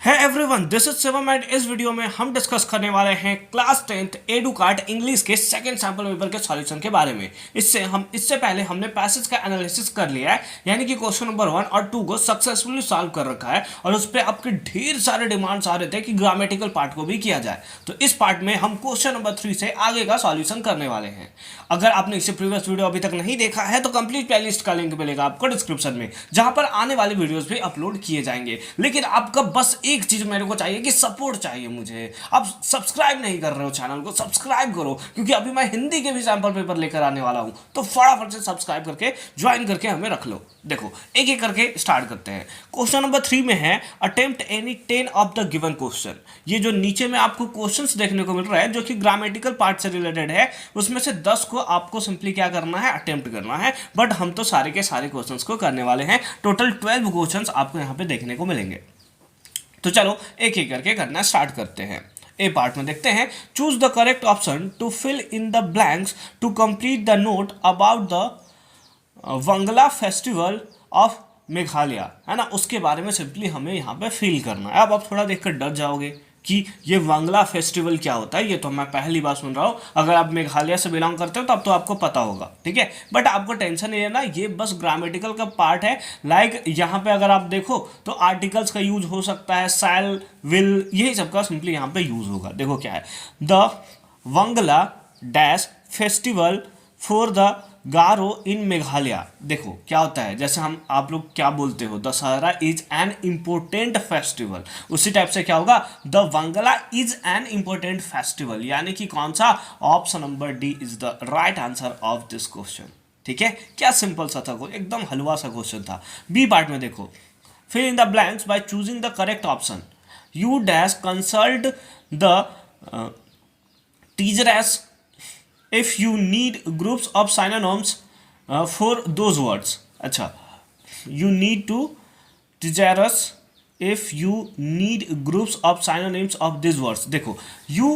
है everyone, this is Shivam and इस video में हम डिस्कस करने वाले हैं क्लास 10th एडुकार्ट इंग्लिश के सेकंड सैंपल पेपर के सॉल्यूशन के बारे में। इससे पहले हमने पैसेज का एनालिसिस कर लिया है, यानी कि क्वेश्चन नंबर 1 और 2 को सक्सेसफुली सॉल्व कर रखा है और उस पर आपके ढेर सारे डिमांड्स आ रहे थे कि ग्रामेटिकल पार्ट को भी किया जाए। तो इस पार्ट में हम क्वेश्चन नंबर 3 से आगे का सॉल्यूशन करने वाले हैं। अगर आपने इससे प्रीवियस वीडियो अभी तक नहीं देखा है तो कंप्लीट प्लेलिस्ट का लिंक मिलेगा आपको डिस्क्रिप्शन में, जहां पर आने वाले वीडियोस भी अपलोड किए जाएंगे। लेकिन आपका बस एक चीज मेरे को चाहिए कि सपोर्ट चाहिए मुझे। आप सब्सक्राइब नहीं कर रहे हो चैनल को, सब्सक्राइब करो, क्योंकि अभी मैं हिंदी के भी सैंपल पेपर लेकर आने वाला हूं। तो फटाफट से सब्सक्राइब करके ज्वाइन करके हमें रख लो। देखो एक एक करके स्टार्ट करते हैं। क्वेश्चन नंबर 3 में है attempt any 10 of the given question. ये जो नीचे में आपको क्वेश्चंस देखने को मिल रहा है जो कि ग्रामेटिकल पार्ट से रिलेटेड है, उसमें से 10 को आपको सिंपली क्या करना है, अटेम्प्ट करना है। बट हम तो सारे के सारे क्वेश्चंस को करने वाले हैं। टोटल 12 क्वेश्चंस आपको यहाँ पे देखने को मिलेंगे। तो चलो एक एक करके करना स्टार्ट करते हैं। ए पार्ट में देखते हैं, choose the correct option to fill in the blanks to complete the note about the Wangala festival of Meghalaya, है ना। उसके बारे में सिंपली हमें यहाँ पे फील करना है। अब आप थोड़ा देखकर डर जाओगे कि ये वांगला फेस्टिवल क्या होता है, ये तो मैं पहली बार सुन रहा हूँ। अगर आप मेघालय से बिलोंग करते हो तब तो आपको पता होगा, ठीक है। बट आपको टेंशन नहीं है ना, ये बस ग्रामेटिकल का पार्ट है। लाइक यहाँ पे अगर आप देखो तो आर्टिकल्स का यूज हो सकता है, शैल, विल, यही सबका सिंपली यहाँ पे यूज होगा। देखो क्या है, the Wangala dash festival for the Garo in Meghalaya. देखो क्या होता है, जैसे आप लोग क्या बोलते हो, Dussehra is an important festival, उसी टाइप से क्या होगा, the Wangala is an important festival. यानी कि कौन सा, option number D is the right answer of this question. ठीक है, क्या सिंपल सा था, एकदम हलवा सा क्वेश्चन था। बी पार्ट में देखो, fill in the blanks by choosing the correct option. You dash consult the teachers if you need groups of synonyms for those words। अच्छा, you need to teachers if you need groups of synonyms of these words। देखो, you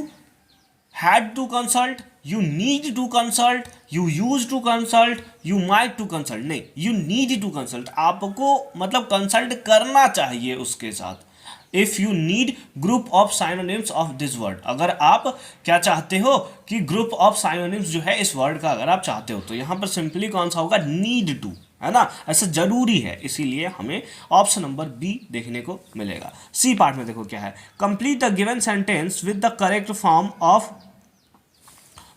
had to consult, you need to consult, you used to consult, you might to consult, नहीं, you need to consult। आपको मतलब consult करना चाहिए उसके साथ। If you need group of synonyms of this word, अगर आप क्या चाहते हो कि ग्रुप ऑफ साइनोनिम्स जो है इस वर्ड का अगर आप चाहते हो, तो यहां पर सिंपली कौन सा होगा, नीड टू, है ना। ऐसा जरूरी है, इसीलिए हमें ऑप्शन नंबर बी देखने को मिलेगा। सी पार्ट में देखो क्या है, complete the given sentence with the correct form of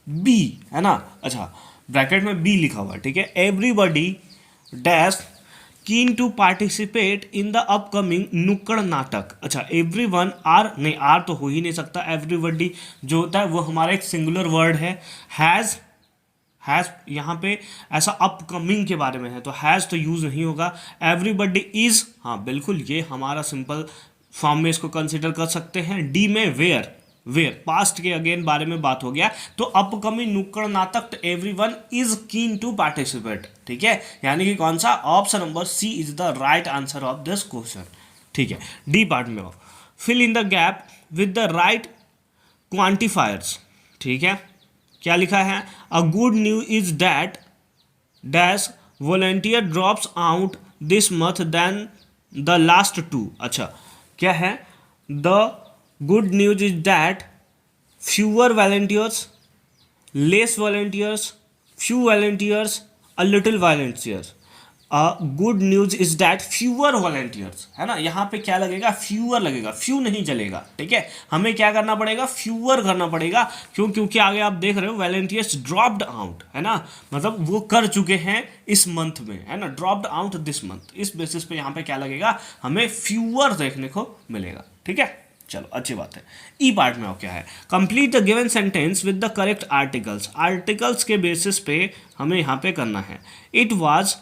be, है ना। अच्छा, ब्रैकेट में बी लिखा हुआ है, ठीक है। Everybody dash keen to participate in the upcoming नुक्कड़ नाटक। अच्छा, एवरीवन आर, नहीं आर तो हो ही नहीं सकता। एवरीबडी जो होता है वो हमारा एक सिंगुलर वर्ड है। हैज़ यहाँ पे ऐसा अपकमिंग के बारे में है तो हैज़ तो यूज़ नहीं होगा। एवरीबडी इज़, हाँ बिल्कुल, ये हमारा सिंपल फॉर्म में इसको कंसिडर कर सकते हैं। डी में वेयर पास्ट के अगेन बारे में बात हो गया, तो अपकमिंग नुक्कड़ नाटक, तो everyone is keen to participate, ठीक है। यानी कि कौन सा, option number C is the right answer of this question, ठीक है। डी पार्ट में हो, fill in the gap with the right quantifiers, ठीक है। क्या लिखा है, a good news is that dash volunteer drops out this month then the last two. अच्छा, क्या है, the good news is that fewer volunteers, less volunteers, few volunteers, a little volunteers। good news is that fewer volunteers, है ना। यहाँ पे क्या लगेगा, fewer लगेगा, few नहीं चलेगा, ठीक है। हमें क्या करना पड़ेगा, fewer करना पड़ेगा। क्योंकि आगे आप देख रहे हो volunteers dropped out, है ना, मतलब वो कर चुके हैं इस मंथ में, है ना, dropped out this month। इस बेसिस पे यहाँ पे क्या लगेगा, हमें fewer देखने को मिलेगा, ठीक है। चलो अच्छी बात है। ई पार्ट में क्या है, complete the given sentence with the correct articles. Articles के बेसिस पे हमें यहाँ पे करना है। It was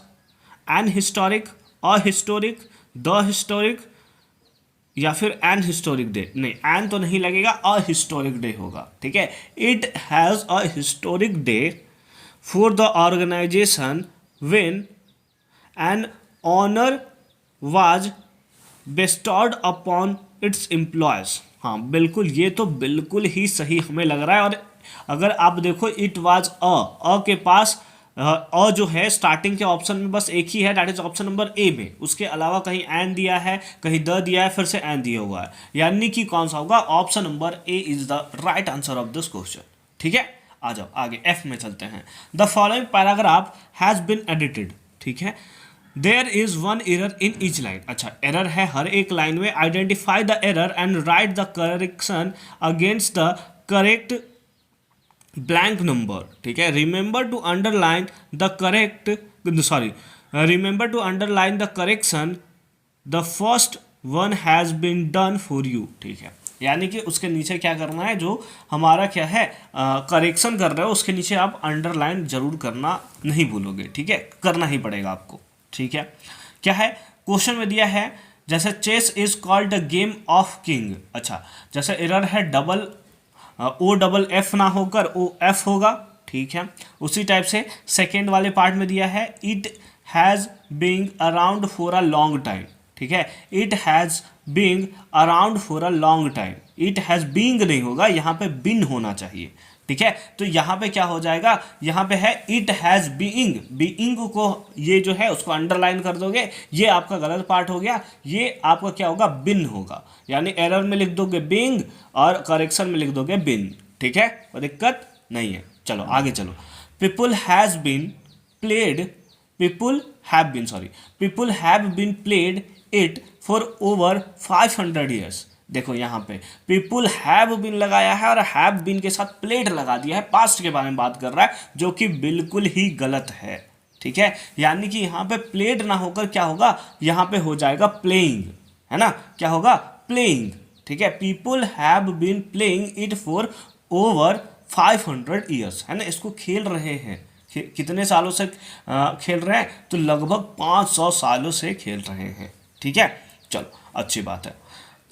an historic, a historic, the historic, या फिर एन हिस्टोरिक डे। नहीं, एन तो नहीं लगेगा, अ हिस्टोरिक डे होगा, ठीक है। It has a historic day for the organisation when an honour was bestowed upon its employees. हाँ बिल्कुल, ये तो बिल्कुल ही सही हमें लग रहा है। और अगर आप देखो, इट वाज अ के पास और जो है स्टार्टिंग के ऑप्शन में बस एक ही है, दैट इज ऑप्शन नंबर ए में, उसके अलावा कहीं एन दिया है, कहीं द दिया है, फिर से एन दिया हुआ है, यानी कि कौन सा होगा, option number A is the right answer of this question. ठीक है, आ जाओ आगे एफ में चलते हैं। The following paragraph has been edited. ठीक है, there is one error in each line. अच्छा, एरर है हर एक लाइन में, identify the error and write the correction against the correct blank number. ठीक है, remember to underline the correct, sorry, remember to underline the correction, the first one has been done for you. ठीक है, यानी कि उसके नीचे क्या करना है, जो हमारा क्या है करेक्शन कर रहे हो उसके नीचे आप अंडरलाइन जरूर करना नहीं भूलोगे। ठीक है, करना ही पड़ेगा आपको। ठीक है, क्या है क्वेश्चन में दिया है, जैसे chess is called the game of king. अच्छा, जैसे एरर है डबल ओ डबल एफ ना होकर ओ एफ होगा। ठीक है, उसी टाइप से सेकेंड वाले पार्ट में दिया है, it has being around for a long time. ठीक है, it has being around for a long time, it has being नहीं होगा, यहाँ पे बिन होना चाहिए। ठीक है, तो यहाँ पे क्या हो जाएगा, यहाँ पे है इट हैज़ बीइंग, बीइंग को ये जो है उसको अंडरलाइन कर दोगे, ये आपका गलत पार्ट हो गया, ये आपका क्या होगा, बिन होगा, यानी एरर में लिख दोगे बीइंग और करेक्शन में लिख दोगे बिन। ठीक है, कोई दिक्कत नहीं है। चलो आगे चलो। People has been played, people have been played it for over 500 years. देखो यहाँ पे पीपुल हैव बीन लगाया है और हैव बीन के साथ प्लेड लगा दिया है, पास्ट के बारे में बात कर रहा है, जो कि बिल्कुल ही गलत है। ठीक है, यानी कि यहाँ पे प्लेड ना होकर क्या होगा, यहाँ पे हो जाएगा प्लेइंग, है ना, क्या होगा, प्लेइंग। ठीक है, people have been playing it for over 500 years, है ना, इसको खेल रहे हैं, कितने सालों से खेल रहे हैं, तो लगभग 500 सालों से खेल रहे हैं। ठीक है, चलो अच्छी बात है।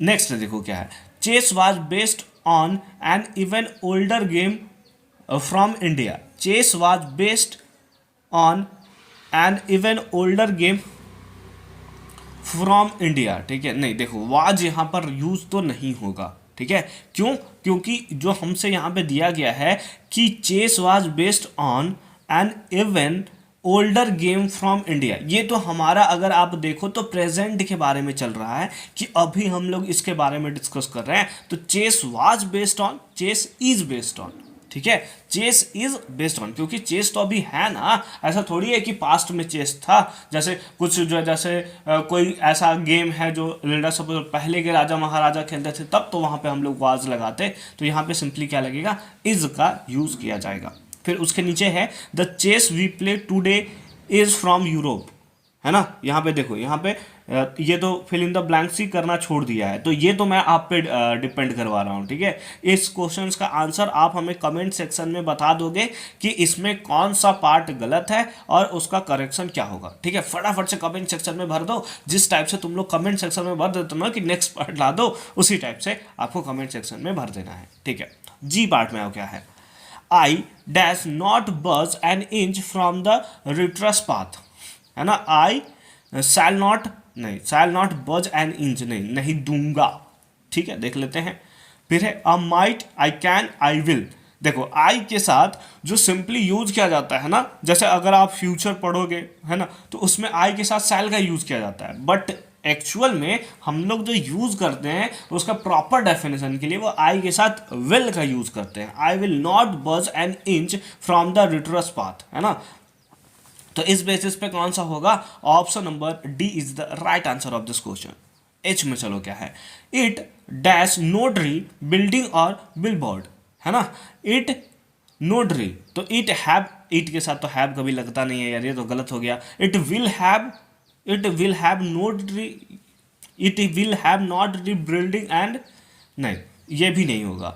नेक्स्ट देखो क्या है, chess was based on an even older game from India. Chess was based on an even older game from India. ठीक है, नहीं देखो वाज यहाँ पर यूज तो नहीं होगा। ठीक है, क्यों, क्योंकि जो हमसे यहाँ पे दिया गया है कि chess was based on an even older game from India, ये तो हमारा अगर आप देखो तो प्रेजेंट के बारे में चल रहा है कि अभी हम लोग इसके बारे में डिस्कस कर रहे हैं। तो chess was based on, chess is based on. ठीक है, चेस इज बेस्ड ऑन, क्योंकि चेस तो अभी है ना, ऐसा थोड़ी है कि पास्ट में चेस था। जैसे कुछ जो जैसे कोई ऐसा गेम है जो सपोज पहले के राजा महाराजा खेलते थे, तब तो वहाँ पे हम लोग वाज लगाते, तो यहाँ पे सिंपली क्या लगेगा, इज का यूज किया जाएगा। फिर उसके नीचे है the chess we play today is from Europe, है ना, यहाँ पे देखो, यहाँ पे ये तो फिल इन द ब्लैंक्स ही करना छोड़ दिया है, तो ये तो मैं आप पे डिपेंड करवा रहा हूँ। ठीक है, इस क्वेश्चन का आंसर आप हमें कमेंट सेक्शन में बता दोगे कि इसमें कौन सा पार्ट गलत है और उसका करेक्शन क्या होगा। ठीक है, फटाफट से कमेंट सेक्शन में भर दो, जिस टाइप से तुम लोग कमेंट सेक्शन में भर देते हो कि नेक्स्ट पार्ट ला दो, उसी टाइप से आपको कमेंट सेक्शन में भर देना है। ठीक है, जी पार्ट में आओ क्या है, I dash not budge an inch from the retrous path, है ना, I shall not, नहीं shall not budge an inch, नहीं दूंगा। ठीक है, देख लेते हैं। फिर है a might, I can, I will। देखो I के साथ जो सिंपली यूज किया जाता है ना, जैसे अगर आप फ्यूचर पढ़ोगे है ना, तो उसमें I के साथ shall का यूज किया जाता है, बट एक्चुअल में हम लोग जो यूज करते हैं उसका प्रॉपर डेफिनेशन के लिए वो आई के साथ विल का यूज करते हैं। I will not budge an inch from the righteous path, है ना, तो इस बेसिस पे कौन सा होगा, option number D is the right answer of this question. H में चलो क्या है, it dash no tree building और बिलबोर्ड, है ना, इट नो ट्री, तो इट हैव, इट के साथ तो हैव कभी लगता नहीं है यार, ये तो गलत हो गया। इट विल हैव नॉट री बिल्डिंग एंड, नहीं ये भी नहीं होगा।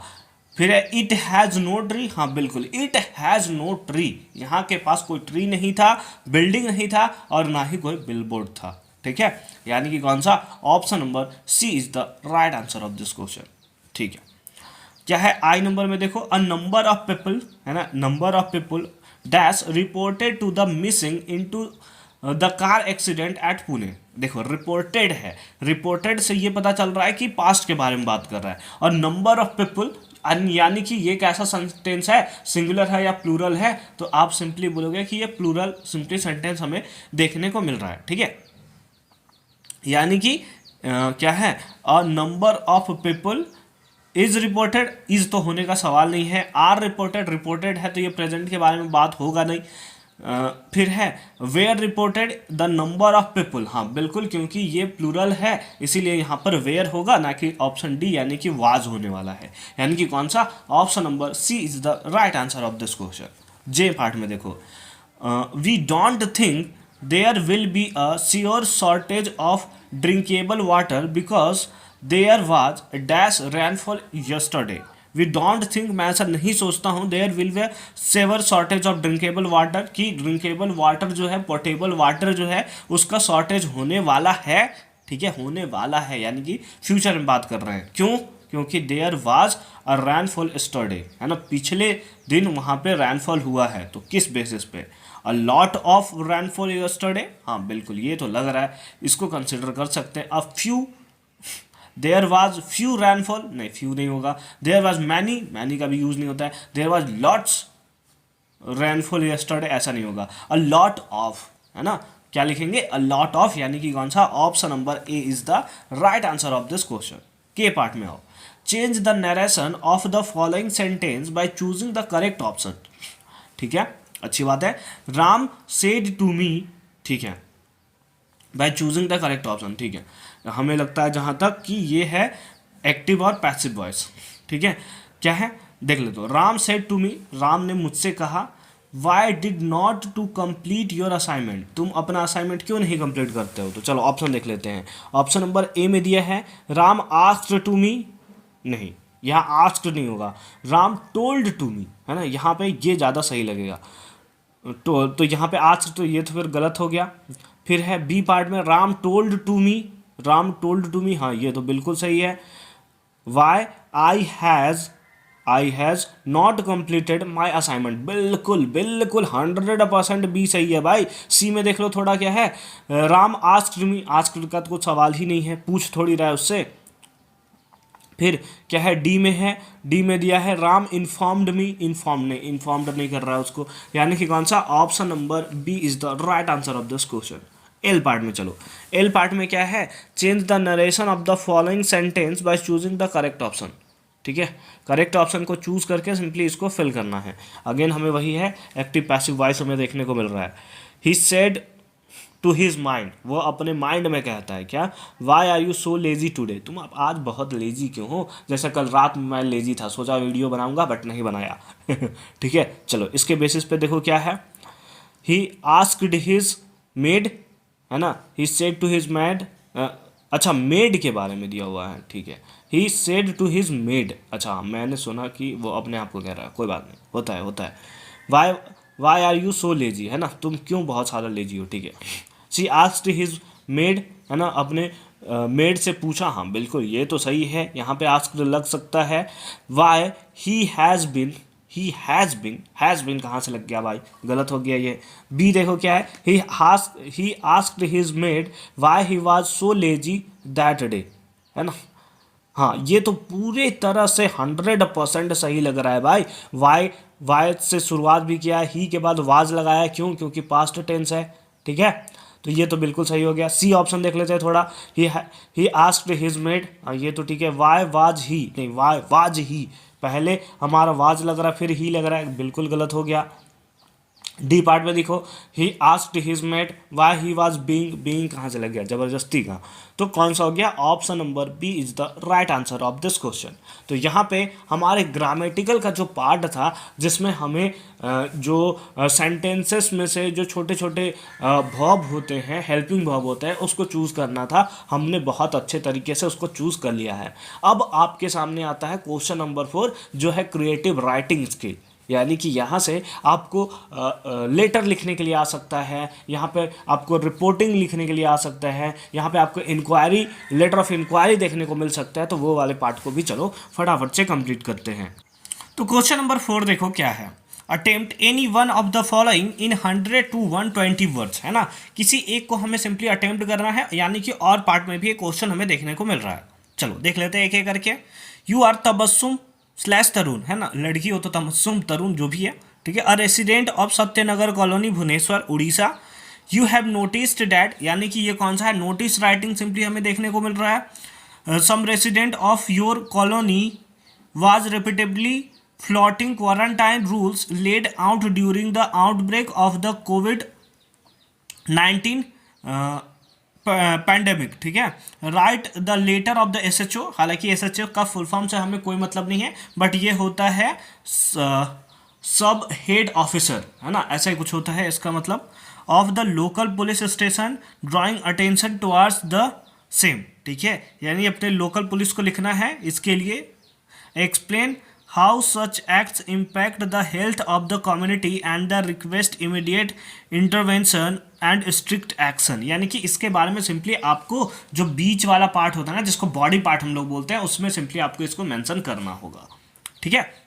फिर है इट हैज़ नो ट्री, हाँ बिल्कुल इट हैज़ नो ट्री, यहाँ के पास कोई ट्री नहीं था, बिल्डिंग नहीं था और ना ही कोई बिलबोर्ड था। ठीक है, यानी कि कौन सा, option number C is the right answer of this question. ठीक है, क्या है आई नंबर में देखो, अ नंबर ऑफ पीपल, है ना, number of people dash reported to the missing into the car accident at Pune. देखो रिपोर्टेड है, रिपोर्टेड से ये पता चल रहा है कि पास्ट के बारे में बात कर रहा है, और नंबर ऑफ पीपल यानी कि ये कैसा सेंटेंस है, सिंगुलर है या प्लूरल है, तो आप सिंपली बोलोगे कि ये प्लूरल सिंपली सेंटेंस हमें देखने को मिल रहा है, ठीक है। यानी कि क्या है, a number of people is reported, is तो होने का सवाल नहीं है, आर रिपोर्टेड, रिपोर्टेड है तो ये प्रेजेंट के बारे में बात होगा नहीं। फिर है were reported the number of people, हाँ बिल्कुल, क्योंकि ये प्लूरल है इसीलिए यहाँ पर वेयर होगा, ना कि ऑप्शन डी यानी कि वाज होने वाला है। यानी कि कौन सा, option number C is the right answer of this question. J part में देखो, we don't think there will be a sure shortage of drinkable water because there was dash rainfall yesterday. We don't think, मैं ऐसा नहीं सोचता हूँ, there will be severe shortage of drinkable water, कि drinkable water जो है, portable water जो है, उसका शॉर्टेज होने वाला है, ठीक है, होने वाला है, यानी कि फ्यूचर में बात कर रहे हैं। क्यों, क्योंकि देयर वाज अ रैनफॉल यस्टरडे, है ना, पिछले दिन वहाँ पे रैनफॉल हुआ है। तो किस बेसिस पे, अ लॉट ऑफ रैनफॉल यस्टरडे, हाँ बिल्कुल ये तो लग रहा है, इसको कंसिडर कर सकते हैं। A few, there was few rainfall, नहीं फ्यू नहीं होगा। देयर वाज मैनी, मैनी का भी यूज नहीं होता है। देयर वाज लॉट्स रैनफॉल यस्टरडे, ऐसा नहीं होगा। अ लॉट ऑफ, है ना, क्या लिखेंगे, अ लॉट ऑफ, यानी कि कौन सा, option number A is the right answer of this question. के पार्ट में आओ, change the narration of the following sentence by choosing the correct option, ठीक है, अच्छी बात है। राम सेड टू मी, ठीक है, bye choosing the correct option, ठीक है। हमें लगता है जहाँ तक कि ये है एक्टिव और पैसिव वॉइस, ठीक है। क्या है, देख ले, तो Ram said to me, Ram ने मुझसे कहा, why did not to complete your assignment, तुम अपना असाइनमेंट क्यों नहीं कंप्लीट करते हो। तो चलो ऑप्शन देख लेते हैं। ऑप्शन नंबर ए में दिया है राम आस्क्ड टू मी, नहीं, यहाँ आस्क्ड नहीं होगा, राम टोल्ड टू मी, है ना, यहाँ पे ये ज़्यादा सही लगेगा। तो यहाँ पे आस्क्ड, तो ये तो फिर गलत हो गया। फिर है बी पार्ट में, Ram told to me, Ram told to me, हाँ ये तो बिल्कुल सही है। Why I has not completed my assignment, बिल्कुल बिल्कुल 100% बी सही है भाई। सी में देख लो थोड़ा क्या है, राम आस्क्ड मी, आस्क्ड का तो कुछ सवाल ही नहीं है, पूछ थोड़ी रहा है उससे। फिर क्या है, डी में है, डी में दिया है राम इन्फॉर्म्ड मी, इन्फॉर्म्ड नहीं कर रहा है उसको, यानी कि कौन सा, option number B is the right answer of this question. L part में चलो, एल पार्ट में क्या है, change the narration of the following sentence by choosing the correct option, ठीक है, करेक्ट ऑप्शन को चूज करके सिंपली इसको फिल करना है। अगेन हमें वही है, एक्टिव पैसिव वॉइस हमें देखने को मिल रहा है। He said to his mind, वो अपने माइंड में कहता है क्या, why are you so lazy today, तुम आज बहुत लेजी क्यों हो, जैसे कल रात में मैं लेजी था, सोचा वीडियो बनाऊंगा बट नहीं बनाया। ठीक है, चलो इसके बेसिस पे देखो क्या है, ही आस्क्ड हिज मेड, है ना, he said to his mad, अच्छा मेड के बारे में दिया हुआ है, ठीक है, he said to his maid, अच्छा मैंने सुना कि वो अपने आप को कह रहा है, कोई बात नहीं, होता है। Why why are you so lazy, है ना, तुम क्यों बहुत सारा लेजी हो, ठीक है। शी आस्क्ड हिज मेड, है ना, अपने मेड से पूछा, हाँ बिल्कुल ये तो सही है, यहाँ पे आस्क्ड लग सकता है। वाई ही हैज़ बीन कहाँ से लग गया भाई, गलत हो गया ये। बी देखो क्या है, he asked his made why he was so lazy that day, है ना, हाँ ये तो पूरे तरह से 100% सही लग रहा है भाई। वाई से शुरुआत भी किया है, ही के बाद वाज लगाया, क्यों, क्योंकि पास्ट टेंस है, ठीक है, तो ये तो बिल्कुल सही हो गया। सी ऑप्शन देख लेते हैं थोड़ा, ही आस्क्ड हिज मेड, ये तो ठीक है। वाई वाज ही, नहीं वाई वाज ही, पहले हमारा वाज लग रहा है फिर ही लग रहा है, बिल्कुल गलत हो गया। डी पार्ट में देखो, he asked his met why he was being कहाँ से लग गया, जबरदस्ती का, तो कौन सा हो गया, option number B is the right answer of this question. तो यहाँ पे हमारे ग्रामेटिकल का जो पार्ट था, जिसमें हमें जो सेंटेंसेस में से जो छोटे छोटे वर्ब होते हैं, हेल्पिंग वर्ब होते हैं, उसको चूज़ करना था, हमने बहुत अच्छे तरीके से उसको चूज़ कर लिया है। अब आपके सामने आता है क्वेश्चन नंबर 4, जो है क्रिएटिव राइटिंग स्किल, यानी कि यहाँ से आपको लेटर लिखने के लिए आ सकता है, यहाँ पे आपको रिपोर्टिंग लिखने के लिए आ सकता है, यहाँ पे आपको इंक्वायरी, लेटर ऑफ इंक्वायरी देखने को मिल सकता है। तो वो वाले पार्ट को भी चलो फटाफट से कंप्लीट करते हैं। तो क्वेश्चन नंबर 4 देखो क्या है, attempt any one of the following in 100 to 120 words, है ना, किसी एक को हमें सिंपली अटेम्प्ट करना है, यानी कि और पार्ट में भी एक क्वेश्चन हमें देखने को मिल रहा है। चलो देख लेते हैं एक एक करके। यू आर तबस्सुम स्लैश तरुण, है ना, लड़की हो तो तमस्सुम तरुण जो भी है, ठीक है। A resident of Satyanagar colony Bhubaneswar Orissa, you have noticed that, यानी कि ये कौन सा है, नोटिस राइटिंग सिंपली हमें देखने को मिल रहा है। Some resident of your colony was repeatedly flouting quarantine rules laid out during the outbreak of the COVID-19 pandemic, ठीक है। Write the letter of the SHO, हालांकि एसएचओ का फुल फॉर्म से हमें कोई मतलब नहीं है, बट ये होता है सब हेड ऑफिसर, है ना, ऐसा ही कुछ होता है इसका मतलब, of the local police station drawing attention towards the same, ठीक है। यानी अपने लोकल पुलिस को लिखना है इसके लिए। Explain how such acts impact the health of the community and the request immediate intervention and strict action, यानी कि इसके बारे में सिंपली आपको जो बीच वाला पार्ट होता है ना, जिसको बॉडी पार्ट हम लोग बोलते हैं, उसमें सिंपली आपको इसको मेंशन करना होगा, ठीक है।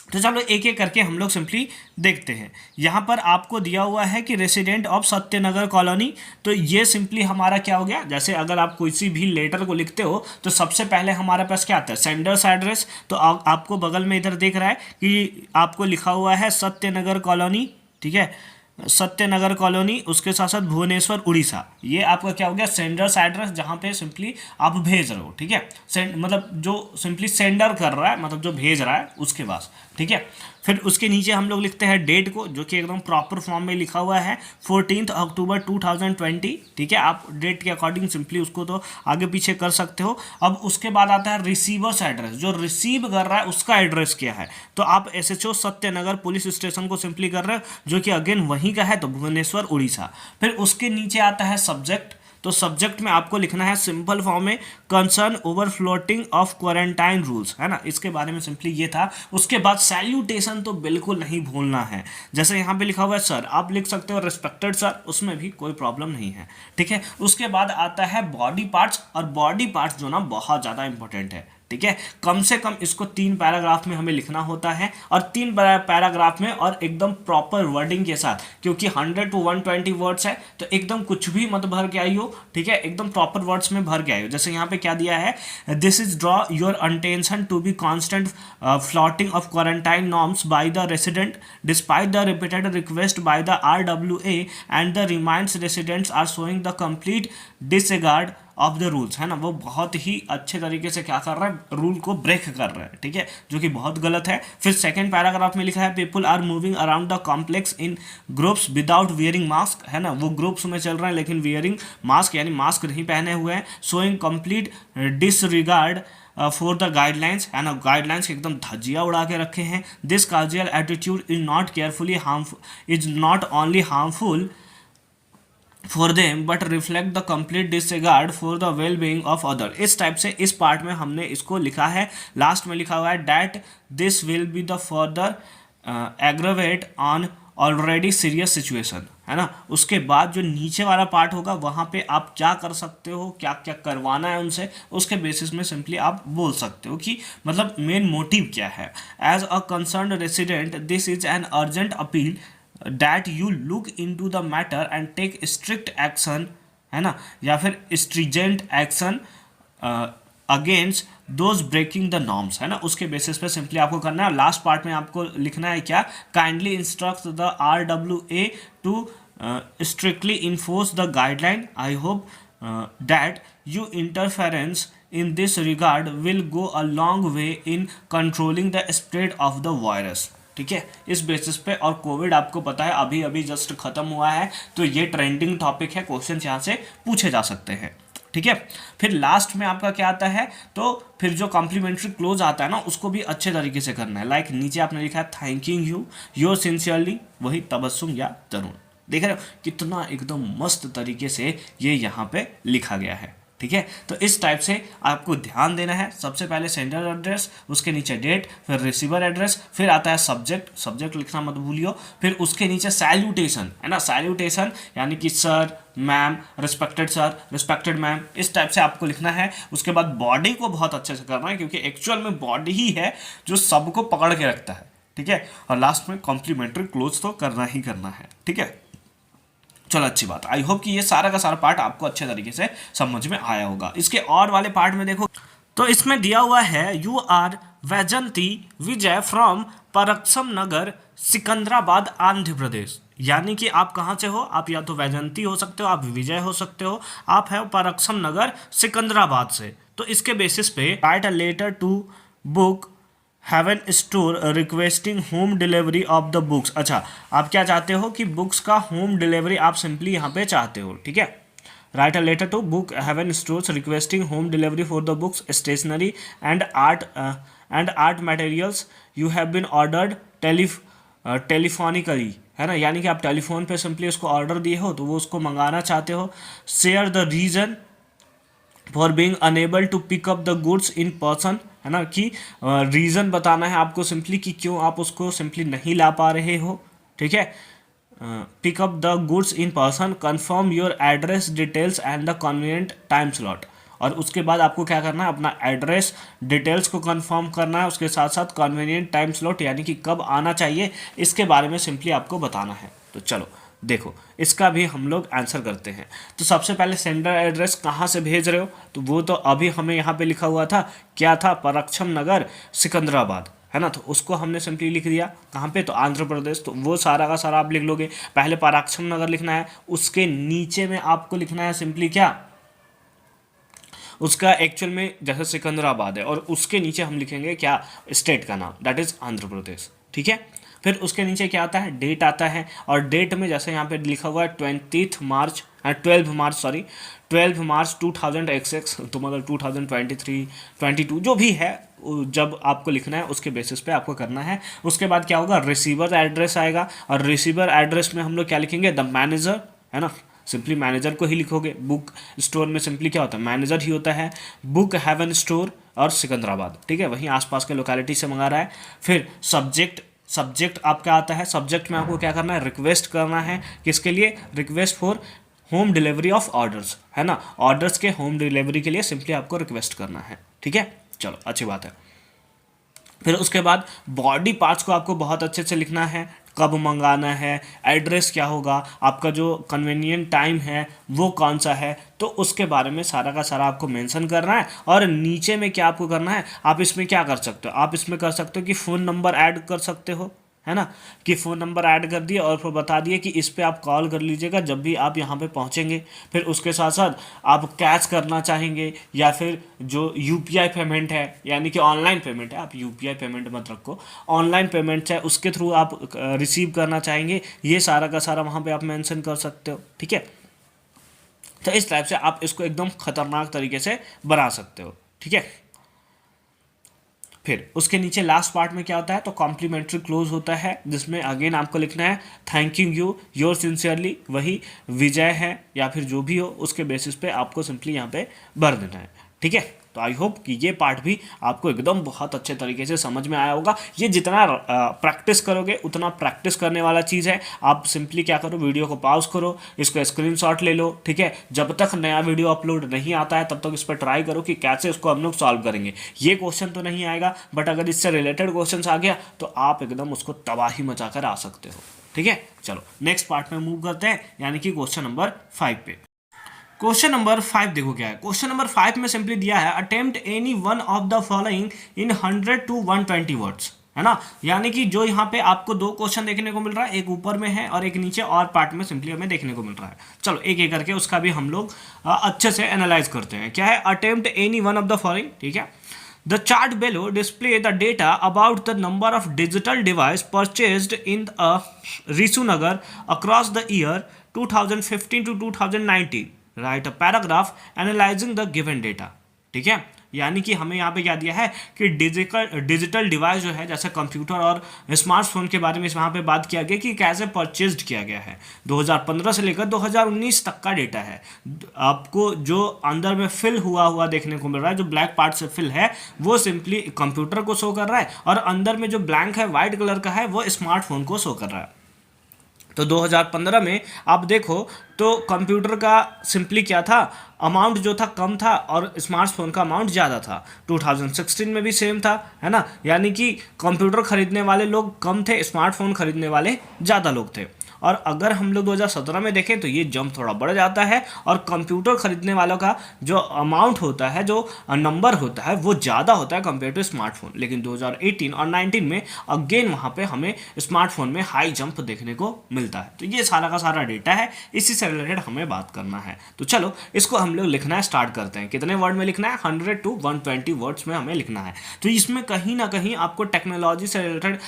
तो चलो एक एक करके हम लोग सिंपली देखते हैं। यहाँ पर आपको दिया हुआ है कि रेसिडेंट ऑफ सत्यनगर कॉलोनी, तो ये सिंपली हमारा क्या हो गया, जैसे अगर आप किसी भी लेटर को लिखते हो तो सबसे पहले हमारे पास क्या आता है, सेंडर्स एड्रेस। तो आपको बगल में इधर दिख रहा है कि आपको लिखा हुआ है सत्यनगर कॉलोनी, ठीक है, सत्यनगर कॉलोनी, उसके साथ साथ भुवनेश्वर उड़ीसा, ये आपका क्या हो गया, सेंडर्स एड्रेस, जहाँ पे सिंपली आप भेज रहे हो, ठीक है। मतलब जो सिंपली सेंडर कर रहा है, मतलब जो भेज रहा है उसके पास, ठीक है। फिर उसके नीचे हम लोग लिखते हैं डेट को, जो कि एकदम प्रॉपर फॉर्म में लिखा हुआ है 14 अक्टूबर 2020, ठीक है। आप डेट के अकॉर्डिंग सिंपली उसको तो आगे पीछे कर सकते हो। अब उसके बाद आता है रिसीवर्स एड्रेस, जो रिसीव कर रहा है उसका एड्रेस क्या है, तो आप एसएचओ सत्यनगर पुलिस स्टेशन को सिंपली कर रहे हो, जो कि अगेन वहीं का है, तो भुवनेश्वर उड़ीसा। फिर उसके नीचे आता है सब्जेक्ट, तो सब्जेक्ट में आपको लिखना है सिंपल फॉर्म में concern over floating of quarantine rules, है ना, इसके बारे में सिंपली ये था। उसके बाद सैल्यूटेशन तो बिल्कुल नहीं भूलना है, जैसे यहाँ पे लिखा हुआ है सर, आप लिख सकते हो रिस्पेक्टेड सर, उसमें भी कोई प्रॉब्लम नहीं है, ठीक है। उसके बाद आता है बॉडी पार्ट्स, और बॉडी पार्ट्स जो ना बहुत ज़्यादा इंपॉर्टेंट है, ठीक है। कम से कम इसको 3 पैराग्राफ में हमें लिखना होता है, और 3 पैराग्राफ में और एकदम प्रॉपर वर्डिंग के साथ, क्योंकि 100 to 120 वर्ड्स है, तो एकदम कुछ भी मत भर के आई हो, ठीक है, एकदम प्रॉपर वर्ड्स में भर के आई हो। जैसे यहाँ पे क्या दिया है, this is draw your attention to be constant flouting of quarantine norms by the resident despite the repeated request by the RWA and the reminds residents are showing the complete disregard of the rules, है ना, वो बहुत ही अच्छे तरीके से क्या कर रहा है, रूल को ब्रेक कर रहा है, ठीक है, जो कि बहुत गलत है। फिर सेकंड पैराग्राफ में लिखा है people are moving around the complex in groups without wearing mask, है ना, वो ग्रुप्स में चल रहे हैं लेकिन वियरिंग मास्क यानी मास्क नहीं पहने हुए हैं। Showing complete disregard for the guidelines, है ना, गाइडलाइंस एकदम धज्जियाँ उड़ा के रखे हैं। This casual attitude is not carefully harmful, is not only harmful for them but reflect the complete disregard for the well being of other. इस type से इस पार्ट में हमने इसको लिखा है। लास्ट में लिखा हुआ है that this will be the further aggravate on already serious situation, है ना। उसके बाद जो नीचे वाला पार्ट होगा वहाँ पे आप क्या कर सकते हो, क्या क्या करवाना है उनसे, उसके बेसिस में सिंपली आप बोल सकते हो कि मतलब मेन मोटिव क्या है। As a concerned resident this is an urgent appeal that you look into the matter and take strict action, है ना, या फिर stringent action against those breaking the norms, है ना, उसके बेसिस पे सिंपली आपको करना है। लास्ट पार्ट में आपको लिखना है क्या, kindly instruct the RWA to strictly enforce the guideline. I hope that your interference in this regard will go a long way in controlling the spread of the virus, ठीक है, इस बेसिस पे। और कोविड आपको पता है अभी अभी जस्ट खत्म हुआ है, तो ये ट्रेंडिंग टॉपिक है, क्वेश्चन यहाँ से पूछे जा सकते हैं, ठीक है। फिर लास्ट में आपका क्या आता है, तो फिर जो कॉम्प्लीमेंट्री क्लोज आता है ना, उसको भी अच्छे तरीके से करना है। लाइक नीचे आपने लिखा है थैंकिंग यू योर सिंसियरली, वही तबस्सुम या तरुण, देख रहे हो कितना एकदम मस्त तरीके से ये यहाँ पे लिखा गया है, ठीक है। तो इस टाइप से आपको ध्यान देना है। सबसे पहले सेंडर एड्रेस, उसके नीचे डेट, फिर रिसीवर एड्रेस, फिर आता है सब्जेक्ट, सब्जेक्ट लिखना मत भूलियो। फिर उसके नीचे सैल्यूटेशन, है ना, सैल्यूटेशन यानी कि sir, ma'am, respected sir, respected ma'am, इस टाइप से आपको लिखना है। उसके बाद बॉडी को बहुत अच्छे से करना है, क्योंकि एक्चुअल में बॉडी ही है जो सबको पकड़ के रखता है, ठीक है। और लास्ट में कॉम्प्लीमेंट्री क्लोज तो करना ही करना है, ठीक है। चलो अच्छी बात, आई होप कि ये सारा का सारा पार्ट आपको अच्छे तरीके से समझ में आया होगा। इसके और वाले पार्ट में देखो तो इसमें दिया हुआ है you are Vaijanti Vijay from Paraksham Nagar Secunderabad Andhra Pradesh. यानी कि आप कहाँ से हो, आप या तो वैजंती हो सकते हो, आप विजय हो सकते हो, आप है परक्षम नगर सिकंदराबाद से। तो इसके बेसिस पे write a letter to Book Haven store requesting home delivery of the books. अच्छा, आप क्या चाहते हो कि बुक्स का होम डिलीवरी आप सिंपली यहाँ पे चाहते हो, ठीक है। Write a letter to Book Haven stores requesting home delivery for the books stationery and art materials you have been ordered telephonically, है ना। यानी कि आप टेलीफोन पे सिंपली उसको ऑर्डर दिए हो तो वो उसको मंगाना चाहते हो। Share the reason for being unable to pick up the goods in person, है ना, कि रीज़न बताना है आपको सिंपली कि क्यों आप उसको सिंपली नहीं ला पा रहे हो, ठीक है। Pick up the goods in person, confirm your address details and the convenient time slot. और उसके बाद आपको क्या करना है, अपना एड्रेस डिटेल्स को कंफर्म करना है, उसके साथ साथ कन्वीनियंट टाइम स्लॉट यानी कि कब आना चाहिए इसके बारे में सिंपली आपको बताना है। तो चलो देखो, इसका भी हम लोग आंसर करते हैं। तो सबसे पहले सेंडर एड्रेस कहाँ से भेज रहे हो, तो वो तो अभी हमें यहाँ पे लिखा हुआ था, क्या था, परक्षम नगर सिकंदराबाद, है ना। तो उसको हमने सिंपली लिख दिया कहाँ पे, तो आंध्र प्रदेश। तो वो सारा का सारा आप लिख लोगे। पहले पराक्षम नगर लिखना है, उसके नीचे में आपको लिखना है सिंपली क्या, उसका एक्चुअल में जैसे सिकंदराबाद है, और उसके नीचे हम लिखेंगे क्या, स्टेट का नाम, दैट इज आंध्र प्रदेश, ठीक है। फिर उसके नीचे क्या आता है, डेट आता है, और डेट में जैसे यहाँ पे लिखा हुआ है 12 मार्च 2006, तो मतलब 2023 22 जो भी है, जब आपको लिखना है उसके बेसिस पे आपको करना है। उसके बाद क्या होगा, रिसीवर एड्रेस आएगा, और रिसीवर एड्रेस में हम लोग क्या लिखेंगे, द मैनेजर, है ना, सिंपली मैनेजर को ही लिखोगे। बुक स्टोर में सिंपली क्या होता है, मैनेजर ही होता है। बुक हेवन स्टोर और सिकंदराबाद, ठीक है, वहीं आसपास के लोकेलिटी से मंगा रहा है। फिर सब्जेक्ट आपका आता है, सब्जेक्ट में आपको क्या करना है, रिक्वेस्ट करना है, किसके लिए, request for home delivery of orders, है ना, ऑर्डर्स के होम डिलीवरी के लिए सिंपली आपको रिक्वेस्ट करना है, ठीक है। चलो अच्छी बात है। फिर उसके बाद बॉडी पार्ट्स को आपको बहुत अच्छे से लिखना है, कब मंगाना है, एड्रेस क्या होगा, आपका जो कन्वीनियंट टाइम है वो कौन सा है, तो उसके बारे में सारा का सारा आपको मेंशन करना है। और नीचे में क्या आपको करना है, आप इसमें क्या कर सकते हो, आप इसमें कर सकते हो कि फ़ोन नंबर ऐड कर सकते हो, है ना, कि फ़ोन नंबर ऐड कर दिए और फिर बता दिए कि इस पे आप कॉल कर लीजिएगा जब भी आप यहाँ पे पहुँचेंगे। फिर उसके साथ साथ आप कैश करना चाहेंगे या फिर जो यूपीआई पेमेंट है, यानी कि ऑनलाइन पेमेंट है, आप यूपीआई पेमेंट मत रखो, ऑनलाइन पेमेंट है उसके थ्रू आप रिसीव करना चाहेंगे, ये सारा का सारा वहाँ पर आप मैंसन कर सकते हो, ठीक है। तो इस टाइप से आप इसको एकदम खतरनाक तरीके से बना सकते हो, ठीक है। फिर उसके नीचे लास्ट पार्ट में क्या होता है, तो कॉम्प्लीमेंट्री क्लोज होता है, जिसमें अगेन आपको लिखना है थैंकिंग यू योर सिंसियरली, वही विजय है या फिर जो भी हो, उसके बेसिस पे आपको सिंपली यहाँ पे भर देना है, ठीक है। तो आई होप कि ये पार्ट भी आपको एकदम बहुत अच्छे तरीके से समझ में आया होगा। ये जितना प्रैक्टिस करोगे उतना प्रैक्टिस करने वाला चीज़ है। आप सिंपली क्या करो, वीडियो को पॉज करो, इसको स्क्रीनशॉट ले लो, ठीक है। जब तक नया वीडियो अपलोड नहीं आता है तब तक इस पर ट्राई करो कि कैसे इसको हम लोग सॉल्व करेंगे। ये क्वेश्चन तो नहीं आएगा, बट अगर इससे रिलेटेड क्वेश्चन आ गया तो आप एकदम उसको तबाही मचा कर आ सकते हो, ठीक है। चलो नेक्स्ट पार्ट में मूव करते हैं, यानी कि क्वेश्चन नंबर 5 पे। क्वेश्चन नंबर 5 देखो क्या है। क्वेश्चन नंबर 5 में सिंपली दिया है attempt any one of the following in 100 to 120 words, है ना। यानी कि जो यहाँ पे आपको दो क्वेश्चन देखने को मिल रहा है, एक ऊपर में है और एक नीचे और पार्ट में सिंपली हमें देखने को मिल रहा है। चलो एक एक करके उसका भी हम लोग अच्छे से एनालाइज करते हैं। क्या है, attempt any one of the following, ठीक है। The chart below display the data about the number of digital device purchased in Risunagar across the year 2015 to 2019. Write a paragraph analyzing the given data. ठीक है, यानी कि हमें यहाँ पे क्या दिया है कि डिजिटल डिवाइस जो है, जैसे कंप्यूटर और स्मार्टफोन के बारे में यहाँ पे बात किया गया कि कैसे परचेज्ड किया गया है। 2015 से लेकर 2019 तक का डेटा है। आपको जो अंदर में फिल हुआ देखने को मिल रहा है, जो ब्लैक पार्ट से फिल है वो सिंपली कंप्यूटर को शो कर रहा है, और अंदर में जो ब्लैंक है वाइट कलर का है वो स्मार्टफोन को शो कर रहा है। तो 2015 में आप देखो तो कंप्यूटर का सिंपली क्या था, अमाउंट जो था कम था और स्मार्टफोन का अमाउंट ज़्यादा था। 2016 में भी सेम था, है ना, यानी कि कंप्यूटर खरीदने वाले लोग कम थे, स्मार्टफोन खरीदने वाले ज़्यादा लोग थे। और अगर हम लोग 2017 में देखें तो ये जंप थोड़ा बढ़ जाता है और कंप्यूटर खरीदने वालों का जो अमाउंट होता है, जो नंबर होता है, वो ज़्यादा होता है कंपेयर टू स्मार्टफोन। लेकिन 2018 और 19 में अगेन वहाँ पे हमें स्मार्टफोन में हाई जंप देखने को मिलता है। तो ये सारा का सारा डेटा है, इसी से रिलेटेड हमें बात करना है। तो चलो इसको हम लोग लिखना स्टार्ट करते हैं। कितने वर्ड में लिखना है? 100 to 120 वर्ड्स में हमें लिखना है। तो इसमें कहीं ना कहीं आपको टेक्नोलॉजी से रिलेटेड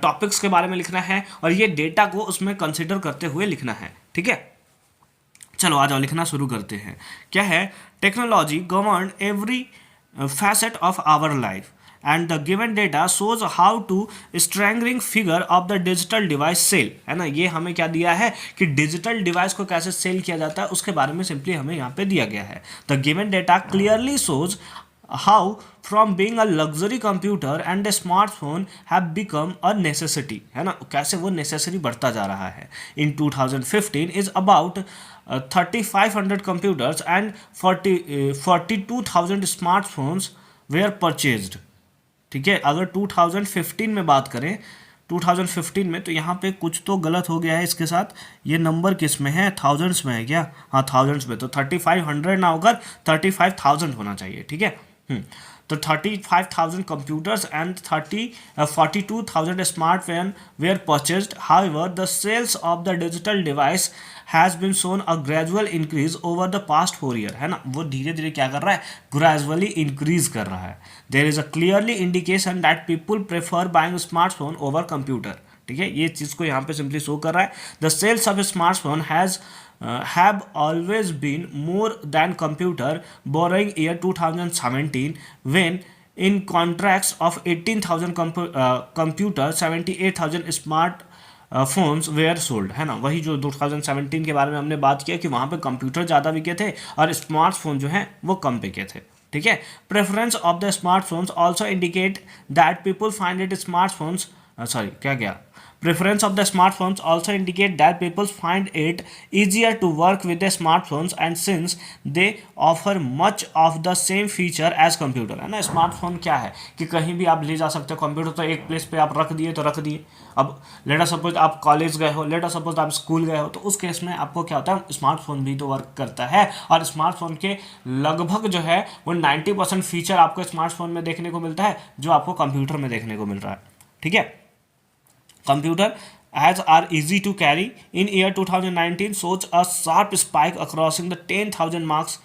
टॉपिक्स के बारे में लिखना है और ये डेटा को उसमें कंसिडर करते हुए लिखना है। ठीक है, चलो आ जाओ लिखना शुरू करते हैं। क्या है? Technology govern every facet of our life and the given data shows how to strangling figure of the digital device sale, है ना। ये हमें क्या दिया है कि डिजिटल डिवाइस को कैसे सेल किया जाता है उसके बारे में सिंपली हमें यहाँ पे दिया गया है। The given data clearly shows how from being a luxury computer and A smartphone have become a necessity, है ना। कैसे वो नेसेसरी बढ़ता जा रहा है। इन 2015 is about 3500 computers and 42,000 smartphones were purchased। ठीक है, अगर 2015 में बात करें 2015 में, तो यहाँ पे कुछ तो गलत हो गया है इसके साथ। ये नंबर किस में है? थाउजेंड्स में है क्या? हाँ थाउजेंड्स में। तो 3500 ना होकर 35,000 होना चाहिए। ठीक है, तो 35,000 computers and 42,000 smartphones were purchased. However, the sales of the digital device has been shown a gradual increase over the past 4 years, है ना। वो धीरे धीरे क्या कर रहा है? Gradually increase कर रहा है। There is a clearly indication that people prefer buying smartphone over computer। ठीक है, ये चीज़ को यहाँ पे सिंपली शो कर रहा है। The sales of a smartphone have always been more than computer borrowing year 2017 when in contracts of 18,000 computer 78,000 smart phones were sold, है ना। वही जो 2017 के बारे में हमने बात किया कि वहाँ पे कंप्यूटर ज़्यादा बिके थे और स्मार्टफोन जो हैं वो कम बिके थे। ठीक है, preference of the smartphones also indicate that people find it smartphones Preference of the smartphones also indicate that people find it easier to work with the smartphones and since they offer much of the same feature as computer, है ना। Smartphone क्या है कि कहीं भी आप ले जा सकते हो। कंप्यूटर तो एक प्लेस पे आप रख दिए तो रख दिए। अब लेटा सपोज आप कॉलेज गए हो, लेटा सपोज आप स्कूल गए हो, तो उस केस में आपको क्या होता है? स्मार्टफोन भी तो वर्क करता है और स्मार्टफोन के लगभग जो है वो 90% फीचर आपको स्मार्टफोन में देखने को मिलता है जो आपको कंप्यूटर में देखने को मिल रहा है। ठीक है, Computer as are easy to carry. In year 2019 shows a sharp spike crossing the 10,000 marks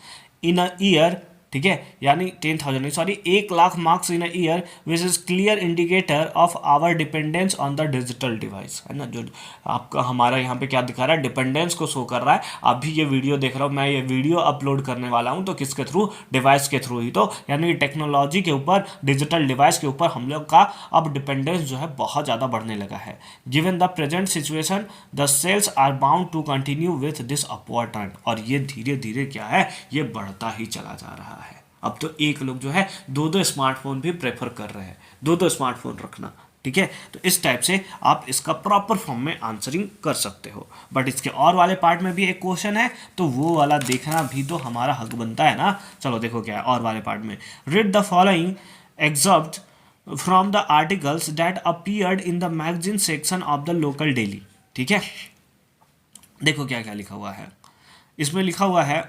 in a year। ठीक है, यानी 10,000 नहीं sorry 1,00,000 marks in a year which is clear indicator of our dependence on the digital device, है ना। जो आपका हमारा यहाँ पे क्या दिखा रहा है? डिपेंडेंस को शो कर रहा है। अभी ये वीडियो देख रहा हूँ मैं, ये वीडियो अपलोड करने वाला हूँ तो किसके थ्रू? डिवाइस के थ्रू ही। तो यानी टेक्नोलॉजी के ऊपर, डिजिटल डिवाइस के ऊपर हम लोग का अब डिपेंडेंस जो है बहुत ज़्यादा बढ़ने लगा है। Given the present situation the sales are bound to continue with this upward trend, और ये धीरे धीरे क्या है? ये बढ़ता ही चला जा रहा है। अब तो एक लोग जो है दो स्मार्टफोन भी प्रेफर कर रहे हैं, दो स्मार्टफोन रखना। ठीक है, तो इस टाइप से आप इसका प्रॉपर फॉर्म में आंसरिंग कर सकते हो। बट इसके और वाले पार्ट में भी एक क्वेश्चन है तो वो वाला देखना भी तो हमारा हक बनता है ना। चलो देखो क्या है और वाले पार्ट में। Read the following excerpt from the articles that appeared in the magazine section of the local daily. ठीक है, देखो क्या क्या लिखा हुआ है। इसमें लिखा हुआ है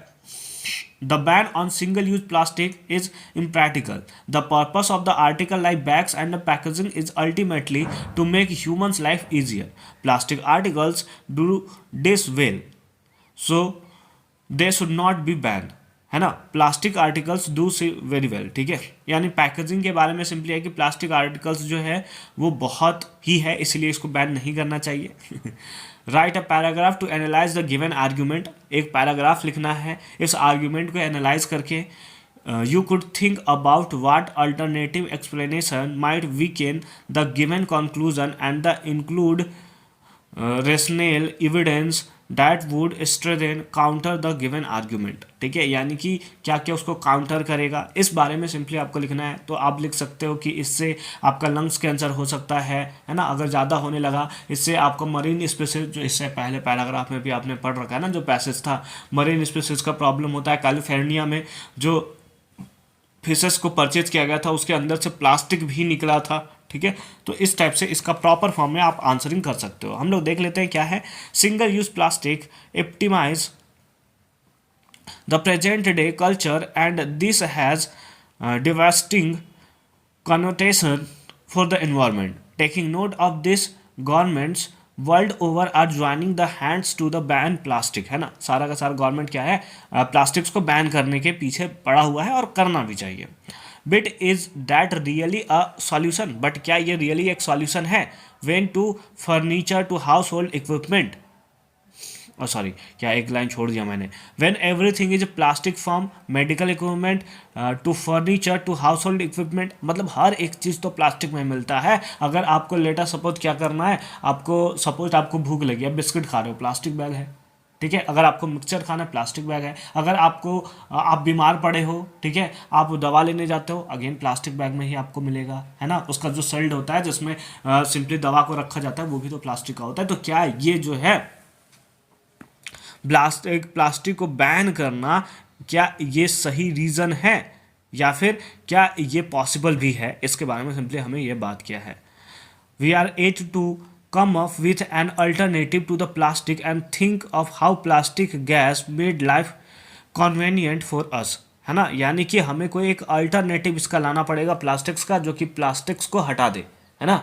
The ban on single-use plastic is impractical. The purpose of the article like bags and the packaging is ultimately to make humans' life easier. Plastic articles do this well, so they should not be banned. है ना, plastic articles do see very well. ठीक है, यानी packaging के बारे में simply है कि प्लास्टिक आर्टिकल्स जो है वो बहुत ही है, इसलिए इसको बैन नहीं करना चाहिए। Write a paragraph to analyse the given argument. एक पैराग्राफ लिखना है इस आर्ग्यूमेंट को एनालाइज करके। You could think about what alternative explanation might weaken the given conclusion and the include rational evidence that would strengthen counter the given argument. ठीक है, यानी कि क्या क्या उसको काउंटर करेगा, इस बारे में सिंपली आपको लिखना है। तो आप लिख सकते हो कि इससे आपका लंग्स कैंसर हो सकता है ना, अगर ज़्यादा होने लगा। इससे आपको मरीन स्पीसीज, जो इससे पहले पैराग्राफ में भी आपने पढ़ रखा है ना, जो पैसेज था, मरीन स्पीसीज का प्रॉब्लम होता है। कैलिफोर्निया में जो फिशेस को परचेज किया गया था उसके अंदर से प्लास्टिक भी निकला था। ठीक है, तो इस टाइप से इसका प्रॉपर फॉर्म में आप आंसरिंग कर सकते हो। हम लोग देख लेते हैं क्या है। Single use plastic optimise the present day culture, and this has devastating connotation for the environment. Taking note of this, governments world over are joining the hands to the ban plastic, है ना, सारा का सारा government क्या है, plastics को ban करने के पीछे पड़ा हुआ है और करना भी चाहिए। But is that really a solution, but क्या ये रियली एक सॉल्यूशन है? When to furniture to house hold equipment, sorry क्या एक लाइन छोड़ दिया मैंने, when everything is plastic from medical equipment to furniture to house hold equipment, मतलब हर एक चीज़ तो प्लास्टिक में मिलता है। अगर आपको लेटर सपोज क्या करना है, आपको सपोज आपको भूख लगी, आप बिस्किट खा रहे हो, प्लास्टिक बैग है, ठीक है। अगर आपको मिक्सचर खाना है, प्लास्टिक बैग है। अगर आपको आप बीमार पड़े हो, ठीक है, आप दवा लेने जाते हो, अगेन प्लास्टिक बैग में ही आपको मिलेगा, है ना। उसका जो सेल्ड होता है जिसमें सिंपली दवा को रखा जाता है, वो भी तो प्लास्टिक का होता है। तो क्या ये जो है प्लास्टिक को बैन करना, क्या ये सही रीज़न है या फिर क्या ये पॉसिबल भी है, इसके बारे में सिंपली हमें ये बात किया है। We are at to come up with an alternative to the plastic and think of how plastic has made life convenient for us, है ना। यानी कि हमें कोई एक अल्टरनेटिव इसका लाना पड़ेगा प्लास्टिक्स का, जो कि प्लास्टिक्स को हटा दे, है ना।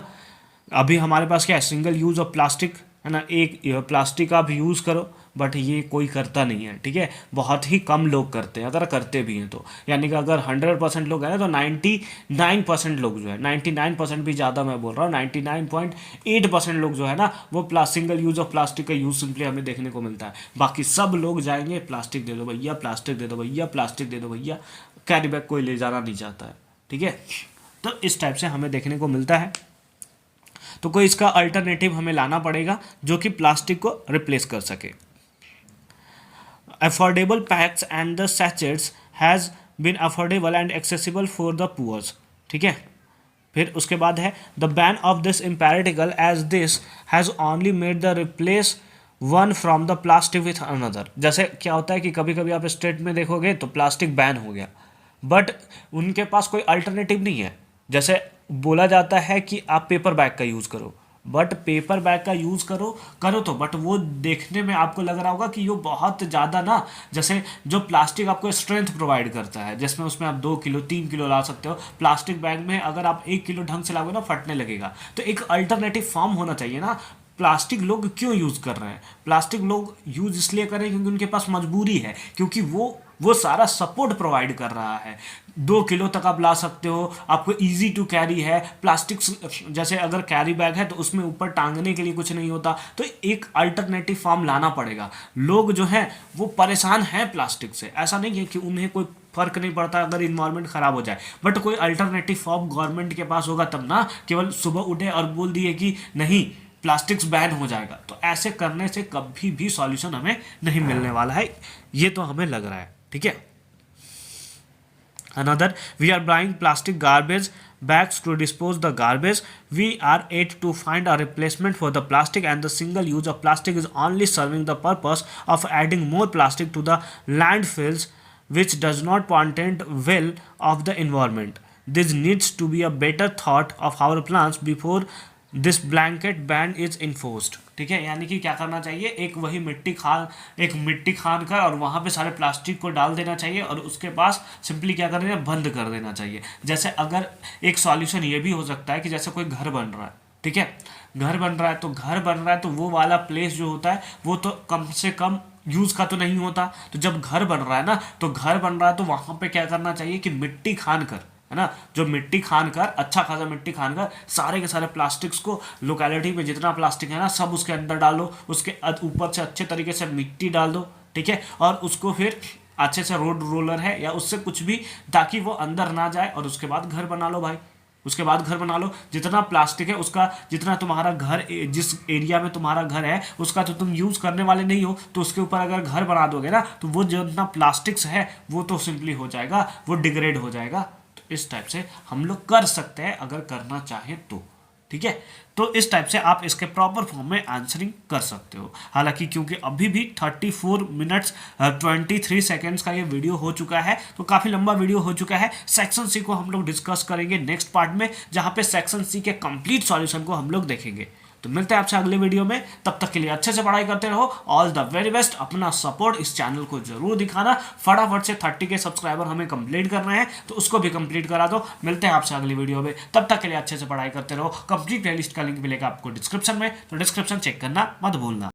अभी हमारे पास क्या है, सिंगल यूज़ ऑफ प्लास्टिक, है ना, एक प्लास्टिक आप यूज़ करो, बट ये कोई करता नहीं है, ठीक है, बहुत ही कम लोग करते हैं, अगर करते भी हैं तो। यानी कि अगर 100% लोग हैं ना, तो 99% लोग जो है, 99% भी ज़्यादा मैं बोल रहा हूँ, 99.8% लोग जो है ना, वो सिंगल यूज़ ऑफ प्लास्टिक का यूज़ सिंपली हमें देखने को मिलता है। बाकी सब लोग जाएंगे प्लास्टिक दे दो भैया, प्लास्टिक दे दो भैया, प्लास्टिक दे दो भैया, कैरी बैग कोई ले जाना नहीं चाहता है, ठीक है। तो इस टाइप से हमें देखने को मिलता है। तो कोई इसका अल्टरनेटिव हमें लाना पड़ेगा जो कि प्लास्टिक को रिप्लेस कर सके। Affordable packs and the sachets has been affordable and accessible for the poors, ठीक है। फिर उसके बाद है the ban of this impractical as this has only made the replace one from the plastic with another. जैसे क्या होता है कि कभी कभी आप स्टेट में देखोगे तो प्लास्टिक बैन हो गया, बट उनके पास कोई अल्टरनेटिव नहीं है। जैसे बोला जाता है कि आप पेपर बैग का यूज़ करो, बट पेपर बैग का यूज़ करो तो बट वो देखने में आपको लग रहा होगा कि ये बहुत ज़्यादा ना, जैसे जो प्लास्टिक आपको स्ट्रेंथ प्रोवाइड करता है, जिसमें उसमें आप 2 किलो 3 किलो ला सकते हो, प्लास्टिक बैग में अगर आप 1 किलो ढंग से लाओगे ना, फटने लगेगा। तो एक अल्टरनेटिव फॉर्म होना चाहिए ना। प्लास्टिक लोग क्यों यूज़ कर रहे हैं? प्लास्टिक लोग यूज़ इसलिए कर रहे हैं क्योंकि उनके पास मजबूरी है, क्योंकि वो सारा सपोर्ट प्रोवाइड कर रहा है। 2 किलो तक आप ला सकते हो, आपको इजी टू कैरी है। प्लास्टिक जैसे अगर कैरी बैग है तो उसमें ऊपर टांगने के लिए कुछ नहीं होता, तो एक अल्टरनेटिव फॉर्म लाना पड़ेगा। लोग जो हैं वो परेशान हैं प्लास्टिक से, ऐसा नहीं है कि उन्हें कोई फर्क नहीं पड़ता अगर इन्वायरमेंट खराब हो जाए, बट कोई अल्टरनेटिव फॉर्म गवर्नमेंट के पास होगा तब ना। केवल सुबह उठे और बोल दिए कि नहीं प्लास्टिक्स बैन हो जाएगा, तो ऐसे करने से कभी भी सॉल्यूशन हमें नहीं मिलने वाला है, ये तो हमें लग रहा है, ठीक है। Another, we are buying plastic garbage bags to dispose the garbage. We are yet to find a replacement for the plastic, and the single use of plastic is only serving the purpose of adding more plastic to the landfills, which does not portend well of the environment. This needs to be a better thought of our plans before this blanket ban is enforced, ठीक है। यानी कि क्या करना चाहिए, एक मिट्टी खान कर और वहाँ पे सारे प्लास्टिक को डाल देना चाहिए और उसके पास सिंपली क्या कर देना, बंद कर देना चाहिए। जैसे अगर एक सॉल्यूशन ये भी हो सकता है कि जैसे कोई घर बन रहा है, ठीक है, घर बन रहा है तो वो वाला प्लेस जो होता है वो तो कम से कम यूज़ का तो नहीं होता। तो जब घर बन रहा है ना, तो वहाँ पे क्या करना चाहिए कि मिट्टी खान कर, है ना, जो मिट्टी खान कर, अच्छा खासा मिट्टी खान कर सारे के सारे प्लास्टिक्स को, लोकेलिटी में जितना प्लास्टिक है ना सब उसके अंदर डालो, उसके ऊपर से अच्छे तरीके से मिट्टी डाल दो, ठीक है, और उसको फिर अच्छे से रोड रोलर है या उससे कुछ भी, ताकि वो अंदर ना जाए, और उसके बाद घर बना लो भाई। उसके बाद घर बना लो, जितना प्लास्टिक है उसका, जितना तुम्हारा घर, जिस एरिया में तुम्हारा घर है उसका तो तुम यूज़ करने वाले नहीं हो, तो उसके ऊपर अगर घर बना दोगे ना, तो वो जितना प्लास्टिक्स है वो तो सिंपली हो जाएगा, वो डिग्रेड हो जाएगा। इस टाइप से हम लोग कर सकते हैं अगर करना चाहें तो, ठीक है। तो इस टाइप से आप इसके प्रॉपर फॉर्म में आंसरिंग कर सकते हो। हालांकि क्योंकि अभी भी 34 मिनट्स 23 सेकेंड्स का ये वीडियो हो चुका है, तो काफ़ी लंबा वीडियो हो चुका है। सेक्शन सी को हम लोग डिस्कस करेंगे नेक्स्ट पार्ट में, जहाँ पे सेक्शन सी के कंप्लीट सॉल्यूशन को हम लोग देखेंगे। तो मिलते हैं आपसे अगले वीडियो में, तब तक के लिए अच्छे से पढ़ाई करते रहो। All the very best. अपना सपोर्ट इस चैनल को जरूर दिखाना। फटाफट से 30 के सब्सक्राइबर हमें कंप्लीट करना है, तो उसको भी कंप्लीट करा दो। मिलते हैं आपसे अगली वीडियो में, तब तक के लिए अच्छे से पढ़ाई करते रहो। कंप्लीट प्लेलिस्ट का लिंक मिलेगा आपको डिस्क्रिप्शन में, तो डिस्क्रिप्शन चेक करना मत भूलना।